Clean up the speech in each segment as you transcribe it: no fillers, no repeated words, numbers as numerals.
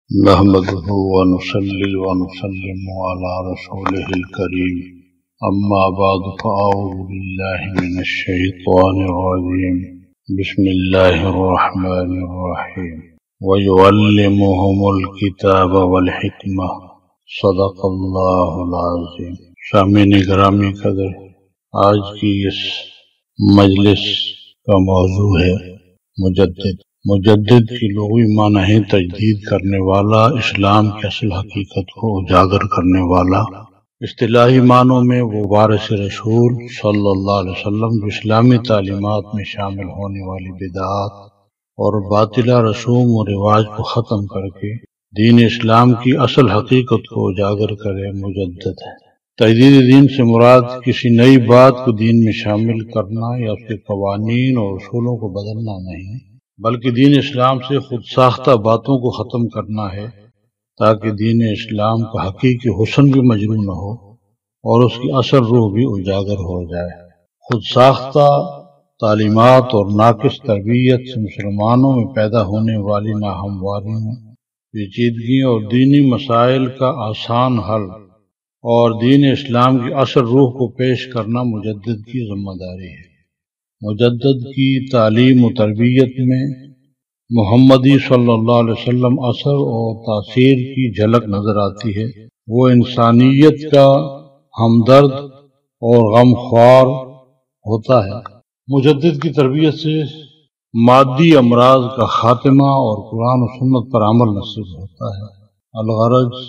نحمده ونصلي ونسلم على رسوله الكريم أما بعد فأعوذ بالله من الشيطان الرجيم بسم الله الرحمن الرحيم ويعلمهم الكتاب والحكمة صدق الله العظيم۔ سامعین گرامی قدر، آج کی اس مجلس کا موضوع ہے مجدد۔ مجدد کی لغوی معنی ہے تجدید کرنے والا، اسلام کی اصل حقیقت کو اجاگر کرنے والا۔ اصطلاحی معنوں میں وہ وارث رسول صلی اللہ علیہ وسلم جو اسلامی تعلیمات میں شامل ہونے والی بدعات اور باطلہ رسوم و رواج کو ختم کر کے دین اسلام کی اصل حقیقت کو اجاگر کرے، مجدد ہے۔ تجدید دین سے مراد کسی نئی بات کو دین میں شامل کرنا یا اس کے قوانین اور اصولوں کو بدلنا نہیں، بلکہ دین اسلام سے خود ساختہ باتوں کو ختم کرنا ہے تاکہ دین اسلام کا حقیقی حسن بھی مجروح نہ ہو اور اس کی اصل روح بھی اجاگر ہو جائے۔ خود ساختہ تعلیمات اور ناقص تربیت سے مسلمانوں میں پیدا ہونے والی ناہمواریوں، پیچیدگیوں اور دینی مسائل کا آسان حل اور دین اسلام کی اصل روح کو پیش کرنا مجدد کی ذمہ داری ہے۔ مجدد کی تعلیم و تربیت میں محمدی صلی اللہ علیہ وسلم اثر اور تاثیر کی جھلک نظر آتی ہے۔ وہ انسانیت کا ہمدرد اور غمخوار ہوتا ہے۔ مجدد کی تربیت سے مادی امراض کا خاتمہ اور قرآن و سنت پر عمل نصیب ہوتا ہے۔ الغرض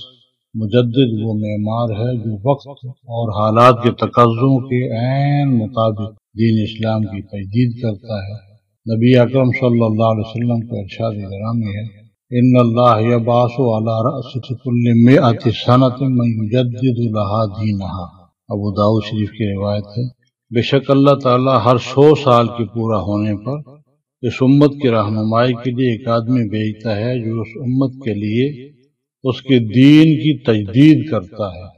مجدد وہ معمار ہے جو وقت اور حالات کے تقاضوں کے عین مطابق دین اسلام کی تجدید کرتا ہے۔ نبی اکرم صلی اللہ علیہ وسلم کا ارشاد گرامی ہے، ان اللہ یبعث علی رأس کل مئۃ سنۃ من یجدد لہا دینہا۔ ابو داؤد شریف کی روایت ہے، بے شک اللہ تعالیٰ ہر 100 سال کے پورا ہونے پر اس امت کی رہنمائی کے لیے ایک آدمی بھیجتا ہے جو اس امت کے لیے اس کے دین کی تجدید کرتا ہے۔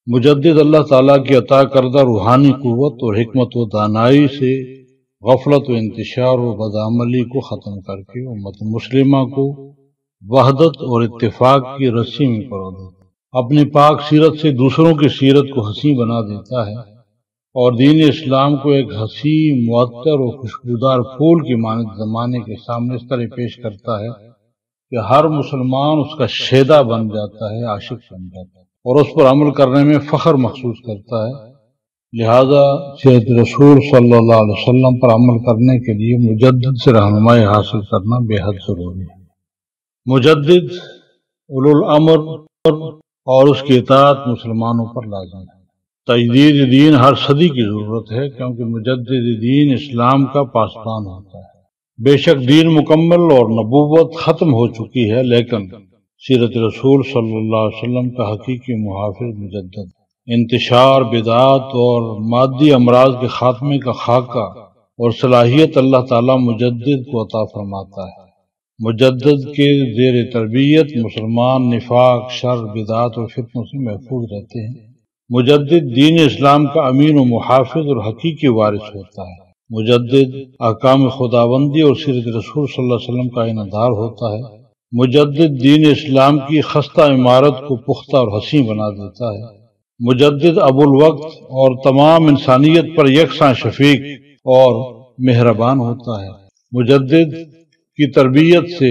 مجدد اللہ تعالیٰ کی عطا کردہ روحانی قوت اور حکمت و دانائی سے غفلت و انتشار و بدعملی کو ختم کر کے امت مسلمہ کو وحدت اور اتفاق کی رسی میں پرو دیتا، اپنی پاک سیرت سے دوسروں کی سیرت کو حسین بنا دیتا ہے اور دین اسلام کو ایک حسین، معطر اور خوشبودار پھول کی مانند زمانے کے سامنے اس طرح پیش کرتا ہے کہ ہر مسلمان اس کا شیدا بن جاتا ہے، عاشق بن جاتا ہے اور اس پر عمل کرنے میں فخر محسوس کرتا ہے۔ لہذا سیرت رسول صلی اللہ علیہ وسلم پر عمل کرنے کے لیے مجدد سے رہنمائی حاصل کرنا بے حد ضروری ہے۔ مجدد اولو الامر اور اس کی اطاعت مسلمانوں پر لازم ہے۔ تجدید دین ہر صدی کی ضرورت ہے کیونکہ مجدد دین اسلام کا پاسبان ہوتا ہے۔ بے شک دین مکمل اور نبوت ختم ہو چکی ہے، لیکن سیرت رسول صلی اللہ علیہ وسلم کا حقیقی محافظ مجدد۔ انتشار بدعات اور مادی امراض کے خاتمے کا خاکہ اور صلاحیت اللہ تعالیٰ مجدد کو عطا فرماتا ہے۔ مجدد کے زیر تربیت مسلمان نفاق، شر، بدعات اور فتنوں سے محفوظ رہتے ہیں۔ مجدد دین اسلام کا امین و محافظ اور حقیقی وارث ہوتا ہے۔ مجدد احکام خداوندی اور سیرت رسول صلی اللہ علیہ وسلم کا عینیدار ہوتا ہے۔ مجدد دین اسلام کی خستہ عمارت کو پختہ اور حسین بنا دیتا ہے۔ مجدد ابو الوقت اور تمام انسانیت پر یکساں شفیق اور مہربان ہوتا ہے۔ مجدد کی تربیت سے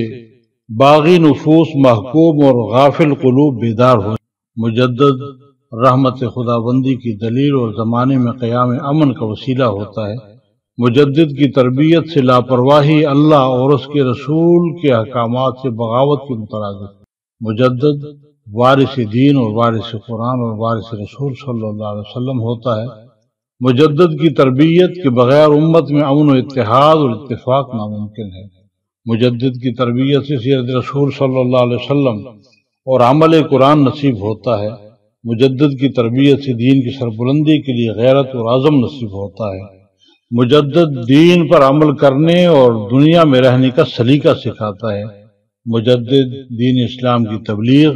باغی نفوس محکوم اور غافل قلوب بیدار ہو۔ مجدد رحمت خداوندی کی دلیل اور زمانے میں قیام امن کا وسیلہ ہوتا ہے۔ مجدد کی تربیت سے لاپرواہی اللہ اور اس کے رسول کے احکامات سے بغاوت کی مترادف۔ مجدد وارث دین اور وارث قرآن اور وارث رسول صلی اللہ علیہ وسلم ہوتا ہے۔ مجدد کی تربیت کے بغیر امت میں امن و اتحاد اور اتفاق ناممکن ہے۔ مجدد کی تربیت سے سیرت رسول صلی اللہ علیہ وسلم اور عمل قرآن نصیب ہوتا ہے۔ مجدد کی تربیت سے دین کی سربلندی کے لیے غیرت اور عزم نصیب ہوتا ہے۔ مجدد دین پر عمل کرنے اور دنیا میں رہنے کا سلیقہ سکھاتا ہے۔ مجدد دین اسلام کی تبلیغ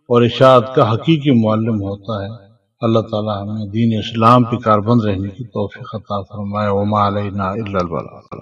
اور اشاعت کا حقیقی معلم ہوتا ہے۔ اللہ تعالی ہمیں دین اسلام پہ کاربند رہنے کی توفیق عطا فرمائے۔ وما علینا الا البلاغ۔